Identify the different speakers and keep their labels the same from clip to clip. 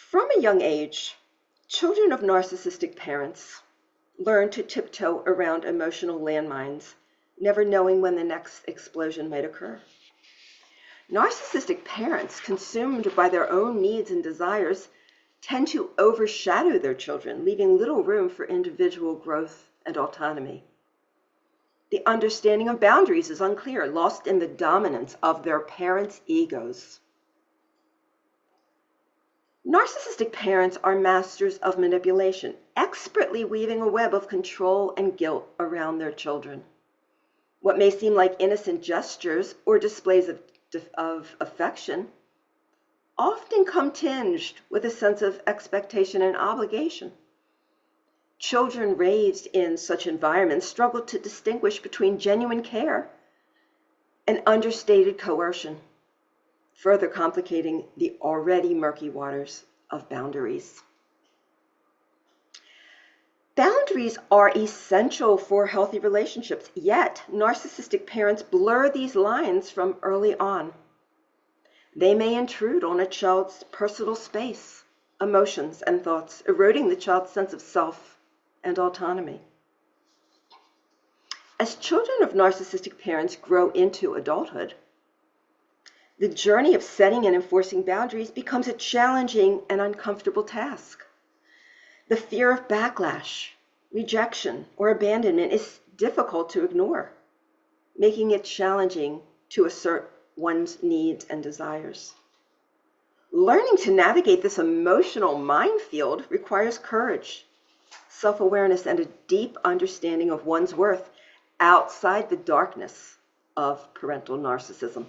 Speaker 1: From a young age, children of narcissistic parents learn to tiptoe around emotional landmines, never knowing when the next explosion might occur. Narcissistic parents, consumed by their own needs and desires, tend to overshadow their children, leaving little room for individual growth and autonomy. The understanding of boundaries is unclear, lost in the dominance of their parents' egos. Narcissistic parents are masters of manipulation, expertly weaving a web of control and guilt around their children. What may seem like innocent gestures or displays of affection often come tinged with a sense of expectation and obligation. Children raised in such environments struggle to distinguish between genuine care and understated coercion, further complicating the already murky waters of boundaries. Boundaries are essential for healthy relationships, yet narcissistic parents blur these lines from early on. They may intrude on a child's personal space, emotions, and thoughts, eroding the child's sense of self and autonomy. As children of narcissistic parents grow into adulthood, the journey of setting and enforcing boundaries becomes a challenging and uncomfortable task. The fear of backlash, rejection, or abandonment is difficult to ignore, making it challenging to assert one's needs and desires. Learning to navigate this emotional minefield requires courage, self-awareness, and a deep understanding of one's worth outside the darkness of parental narcissism.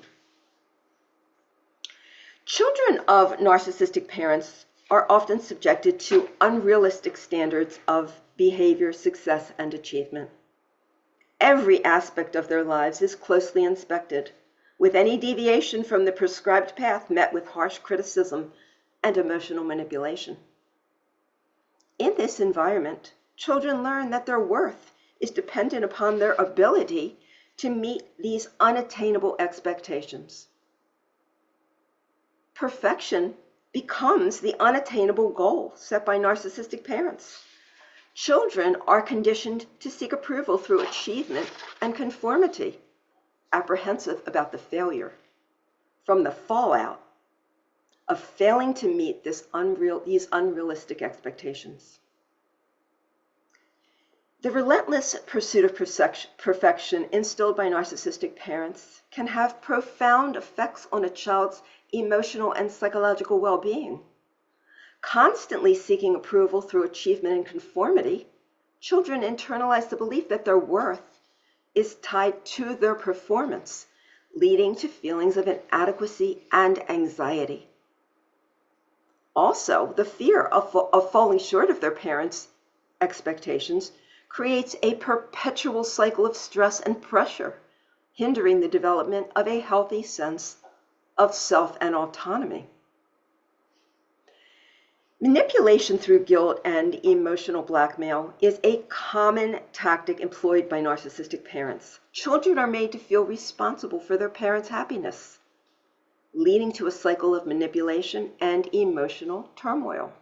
Speaker 1: Children of narcissistic parents are often subjected to unrealistic standards of behavior, success, and achievement. Every aspect of their lives is closely inspected, with any deviation from the prescribed path met with harsh criticism and emotional manipulation. In this environment, children learn that their worth is dependent upon their ability to meet these unattainable expectations. Perfection becomes the unattainable goal set by narcissistic parents. Children are conditioned to seek approval through achievement and conformity, apprehensive about the failure from the fallout of failing to meet these unrealistic expectations. The relentless pursuit of perfection instilled by narcissistic parents can have profound effects on a child's emotional and psychological well-being. Constantly seeking approval through achievement and conformity, children internalize the belief that their worth is tied to their performance, leading to feelings of inadequacy and anxiety. Also, the fear of falling short of their parents' expectations creates a perpetual cycle of stress and pressure, hindering the development of a healthy sense of self and autonomy. Manipulation through guilt and emotional blackmail is a common tactic employed by narcissistic parents. Children are made to feel responsible for their parents' happiness, leading to a cycle of manipulation and emotional turmoil.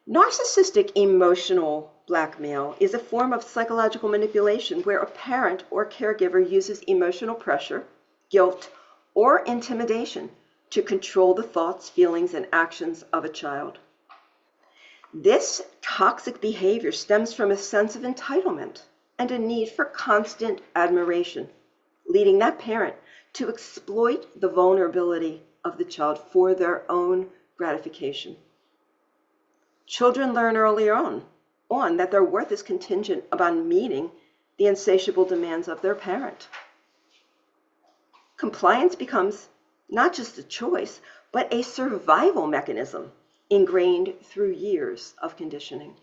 Speaker 1: Narcissistic emotional blackmail is a form of psychological manipulation where a parent or caregiver uses emotional pressure, guilt, or intimidation to control the thoughts, feelings, and actions of a child. This toxic behavior stems from a sense of entitlement and a need for constant admiration, leading that parent to exploit the vulnerability of the child for their own gratification. Children learn early on that their worth is contingent upon meeting the insatiable demands of their parent. Compliance becomes not just a choice, but a survival mechanism ingrained through years of conditioning.